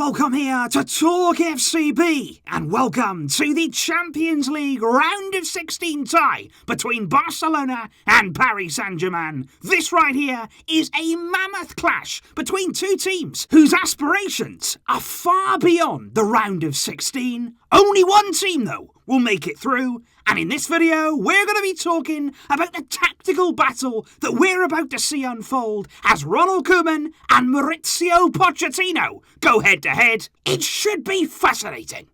welcome here to TalkFCB, and welcome to the Champions League round of 16 tie between Barcelona and Paris Saint-Germain. This right here is a mammoth clash between two teams whose aspirations are far beyond the round of 16. Only one team, though, will make it through, and in this video, we're going to be talking about the tactical battle that we're about to see unfold as Ronald Koeman and Mauricio Pochettino go head-to-head. It should be fascinating.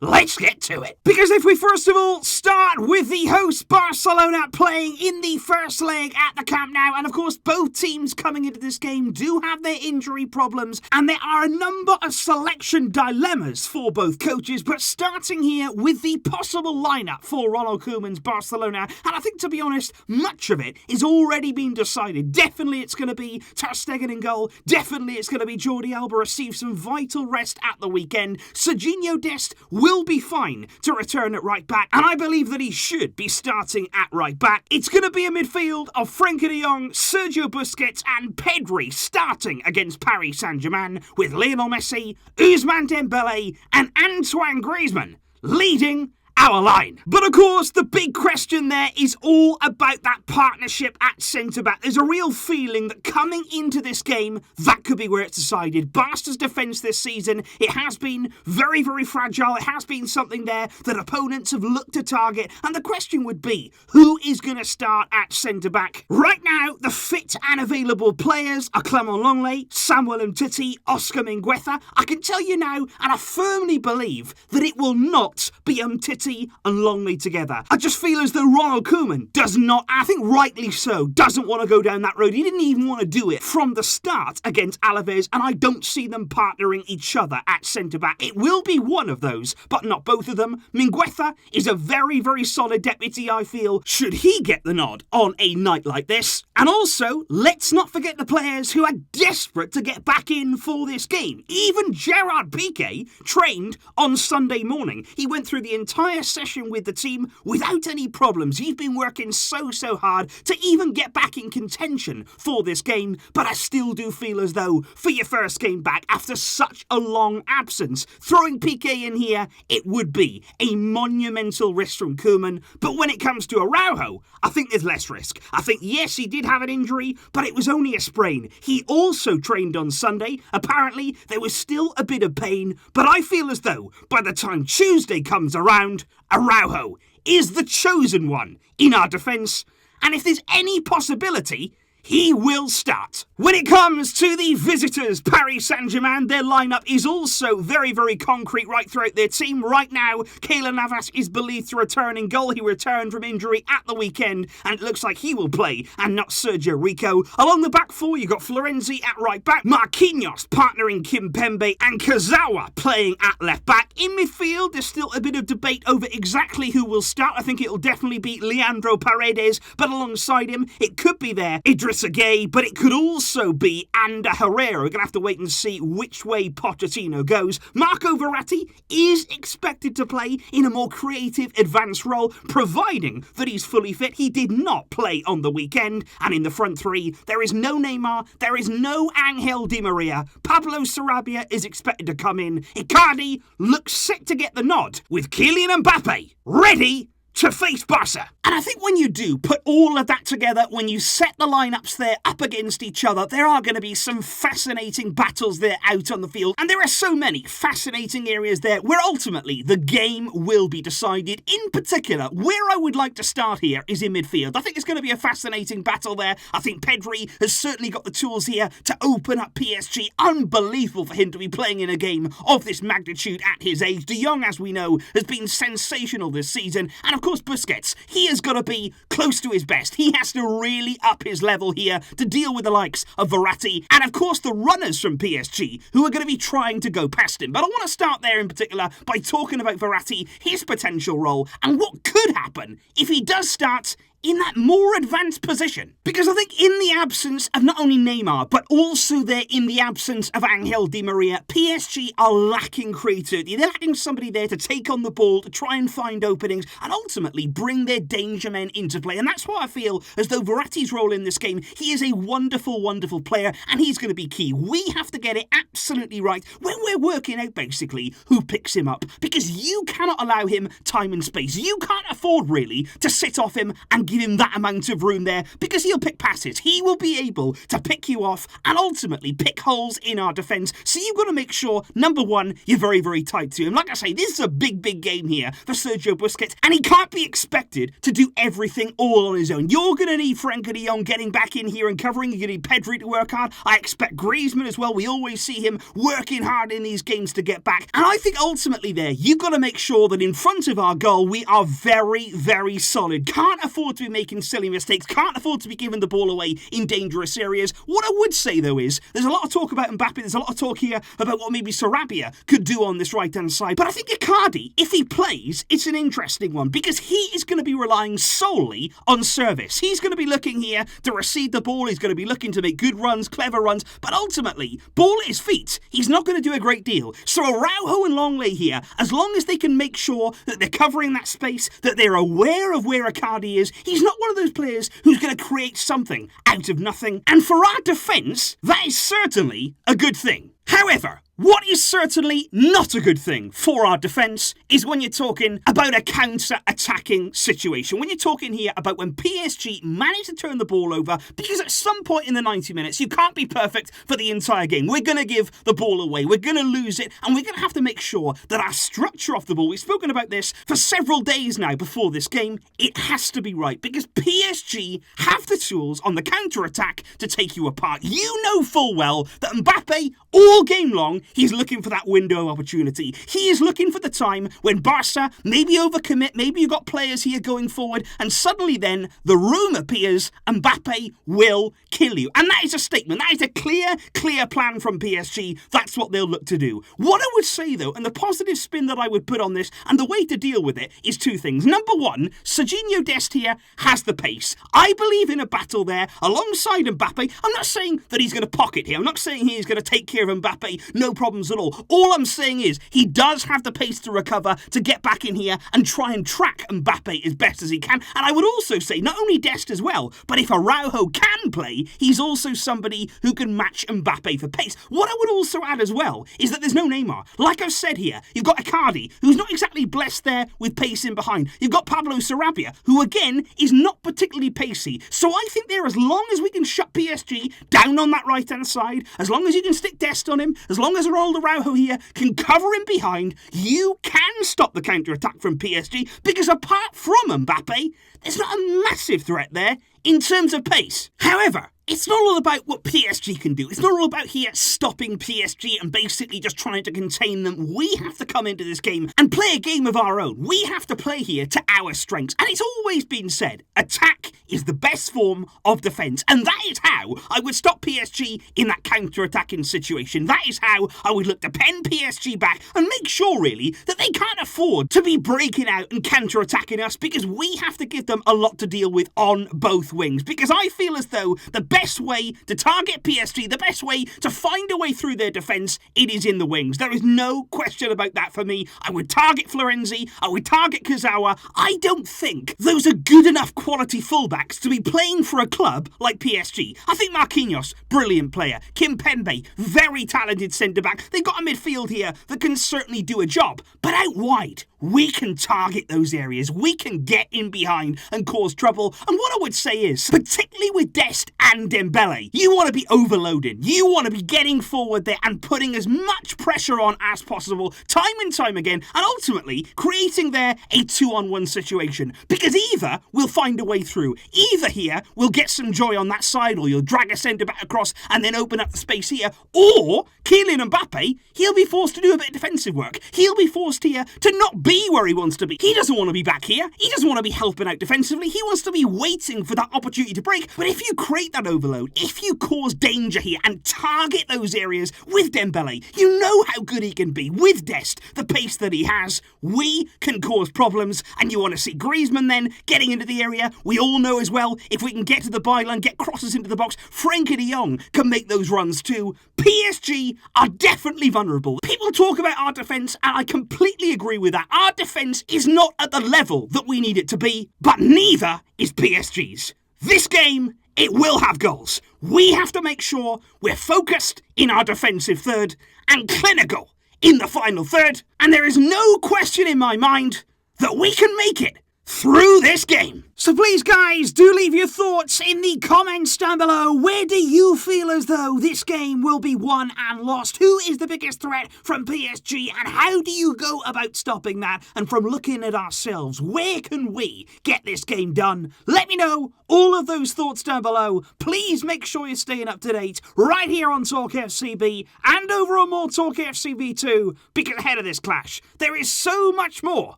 Let's get to it. Because if we first of all start with the host Barcelona playing in the first leg at the Camp Nou, and of course both teams coming into this game do have their injury problems, and there are a number of selection dilemmas for both coaches, but starting here with the possible lineup for Ronald Koeman's Barcelona, and I think, to be honest, much of it is already been decided. Definitely it's going to be Ter Stegen in goal, definitely it's going to be Jordi Alba receive some vital rest at the weekend. Serginho Dest will be fine to return at right back, and I believe that he should be starting at right back. It's going to be a midfield of Frenkie de Jong, Sergio Busquets and Pedri starting against Paris Saint-Germain, with Lionel Messi, Ousmane Dembele and Antoine Griezmann leading our line. But of course, the big question there is all about that partnership at centre-back. There's a real feeling that coming into this game, that could be where it's decided. Barca's defence this season, it has been very, very fragile. It has been something there that opponents have looked to target. And the question would be, who is going to start at centre-back? Right now, the fit and available players are Clement Lenglet, Samuel Umtiti, Oscar Mingueza. I can tell you now, and I firmly believe that it will not be Umtiti and Longley together. I just feel as though Ronald Koeman does not, I think rightly so, doesn't want to go down that road. He didn't even want to do it from the start against Alaves, and I don't see them partnering each other at centre-back. It will be one of those, but not both of them. Mingueza is a very, very solid deputy, I feel, should he get the nod on a night like this. And also, let's not forget the players who are desperate to get back in for this game. Even Gerard Piqué trained on Sunday morning. He went through the entire session with the team without any problems. He's been working so hard to even get back in contention for this game, but I still do feel as though for your first game back after such a long absence, throwing Piqué in here, it would be a monumental risk from Koeman. But when it comes to Araujo, I think there's less risk. I think, yes, he did have an injury, but it was only a sprain. He also trained on Sunday. Apparently, there was still a bit of pain, but I feel as though by the time Tuesday comes around, Araujo is the chosen one in our defence, and if there's any possibility, he will start. When it comes to the visitors, Paris Saint-Germain, their lineup is also very, very concrete right throughout their team. Right now, Keylor Navas is believed to return in goal. He returned from injury at the weekend, and it looks like he will play, and not Sergio Rico. Along the back four, you've got Florenzi at right back, Marquinhos partnering Kimpembe, and Kazawa playing at left back. In midfield, there's still a bit of debate over exactly who will start. I think it'll definitely be Leandro Paredes, but alongside him, it could be there Idrissa Gueye, but it could also be Ander Herrera. We're going to have to wait and see which way Pochettino goes. Marco Verratti is expected to play in a more creative, advanced role, providing that he's fully fit. He did not play on the weekend. And in the front three, there is no Neymar, there is no Angel Di Maria. Pablo Sarabia is expected to come in. Icardi looks set to get the nod, with Kylian Mbappé ready to face Barca. And I think when you do put all of that together, when you set the lineups there up against each other, there are going to be some fascinating battles there out on the field. And there are so many fascinating areas there where ultimately the game will be decided. In particular, where I would like to start here is in midfield. I think it's going to be a fascinating battle there. I think Pedri has certainly got the tools here to open up PSG. Unbelievable for him to be playing in a game of this magnitude at his age. De Jong, as we know, has been sensational this season. And of course, Busquets, he has got to be close to his best. He has to really up his level here to deal with the likes of Verratti and, of course, the runners from PSG who are going to be trying to go past him. But I want to start there in particular by talking about Verratti, his potential role, and what could happen if he does start in that more advanced position. Because I think in the absence of not only Neymar, but also there in the absence of Angel Di Maria, PSG are lacking creativity. They're lacking somebody there to take on the ball, to try and find openings, and ultimately bring their danger men into play. And that's why I feel as though Verratti's role in this game, he is a wonderful, wonderful player, and he's going to be key. We have to get it absolutely right when we're working out, basically, who picks him up. Because you cannot allow him time and space. You can't afford, really, to sit off him and give him that amount of room there, because he'll pick passes. He will be able to pick you off and ultimately pick holes in our defence. So you've got to make sure, number one, you're very, very tight to him. Like I say, this is a big, big game here for Sergio Busquets, and he can't be expected to do everything all on his own. You're going to need Frenkie de Jong getting back in here and covering. You're going to need Pedri to work hard. I expect Griezmann as well. We always see him working hard in these games to get back. And I think ultimately there, you've got to make sure that in front of our goal, we are very, very solid. Can't afford to be making silly mistakes. Can't afford to be giving the ball away in dangerous areas. What I would say, though, is there's a lot of talk about Mbappé. There's a lot of talk here about what maybe Sarabia could do on this right-hand side. But I think Icardi, if he plays, it's an interesting one because he is going to be relying solely on service. He's going to be looking here to receive the ball. He's going to be looking to make good runs, clever runs. But ultimately, ball at his feet, he's not going to do a great deal. So Araujo and Longley here, as long as they can make sure that they're covering that space, that they're aware of where Icardi is, he's not one of those players who's going to create something out of nothing. And for our defence, that is certainly a good thing. However, what is certainly not a good thing for our defence is when you're talking about a counter-attacking situation. When you're talking here about when PSG manage to turn the ball over, because at some point in the 90 minutes, you can't be perfect for the entire game. We're going to give the ball away. We're going to lose it. And we're going to have to make sure that our structure off the ball, we've spoken about this for several days now before this game, it has to be right. Because PSG have the tools on the counter-attack to take you apart. You know full well that Mbappé, all game long, he's looking for that window of opportunity. He is looking for the time when Barça maybe overcommit, maybe you've got players here going forward, and suddenly then the room appears, Mbappé will kill you. And that is a statement. That is a clear plan from PSG. That's what they'll look to do. What I would say, though, and the positive spin that I would put on this, and the way to deal with it, is two things. Number one, Serginho Dest here has the pace. I believe in a battle there alongside Mbappé. I'm not saying that he's going to pocket here. I'm not saying he's going to take care of Mbappé. No problems at all. All I'm saying is he does have the pace to recover, to get back in here and try and track Mbappé as best as he can. And I would also say not only Dest as well, but if Araujo can play, he's also somebody who can match Mbappé for pace. What I would also add as well is that there's no Neymar. Like I've said here, you've got Icardi, who's not exactly blessed there with pace in behind. You've got Pablo Sarabia, who again is not particularly pacey. So I think there, as long as we can shut PSG down on that right-hand side, as long as you can stick Dest on him, as long as Ronaldo Araujo here can cover him behind, you can stop the counter-attack from PSG, because apart from Mbappé, there's not a massive threat there in terms of pace. However, it's not all about what PSG can do. It's not all about here stopping PSG and basically just trying to contain them. We have to come into this game and play a game of our own. We have to play here to our strengths. And it's always been said, attack is the best form of defence. And that is how I would stop PSG in that counter-attacking situation. That is how I would look to pen PSG back and make sure, really, that they can't afford to be breaking out and counter-attacking us, because we have to give them a lot to deal with on both wings. Because I feel as though the best way to target PSG, the best way to find a way through their defence, it is in the wings. There is no question about that for me. I would target Florenzi, I would target Kazawa. I don't think those are good enough quality fullbacks to be playing for a club like PSG. I think Marquinhos, brilliant player. Kimpembe, very talented centre-back. They've got a midfield here that can certainly do a job. But out wide, we can target those areas. We can get in behind and cause trouble. And what I would say is, particularly with Dest and Dembele, you want to be overloading. You want to be getting forward there and putting as much pressure on as possible, time and time again, and ultimately creating there a 2-on-1 situation. Because either we'll find a way through, either here we'll get some joy on that side, or you'll drag a centre-back across and then open up the space here, or Kylian Mbappé, he'll be forced to do a bit of defensive work. He'll be forced here to not be where he wants to be. He doesn't want to be back here. He doesn't want to be helping out defensively. He wants to be waiting for that opportunity to break. But if you create that overload, if you cause danger here and target those areas with Dembele, you know how good he can be. With Dest, the pace that he has, we can cause problems, and you want to see Griezmann then getting into the area. We all know as well, if we can get to the byline, get crosses into the box, Frenkie de Jong can make those runs too. PSG are definitely vulnerable. People talk about our defence, and I completely agree with that. Our defence is not at the level that we need it to be, but neither is PSG's. This game, it will have goals. We have to make sure we're focused in our defensive third and clinical in the final third, and there is no question in my mind that we can make it through this game. So please guys, do leave your thoughts in the comments down below. Where do you feel as though this game will be won and lost? Who is the biggest threat from PSG, and how do you go about stopping that? And from looking at ourselves, where can we get this game done? Let me know all of those thoughts down below. Please make sure you're staying up to date right here on TalkFCB and over on more TalkFCB too, because ahead of this clash, there is so much more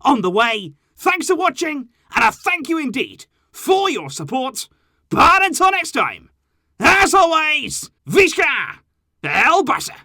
on the way. Thanks for watching, and a thank you indeed for your support. But until next time, as always, Visca El Barça!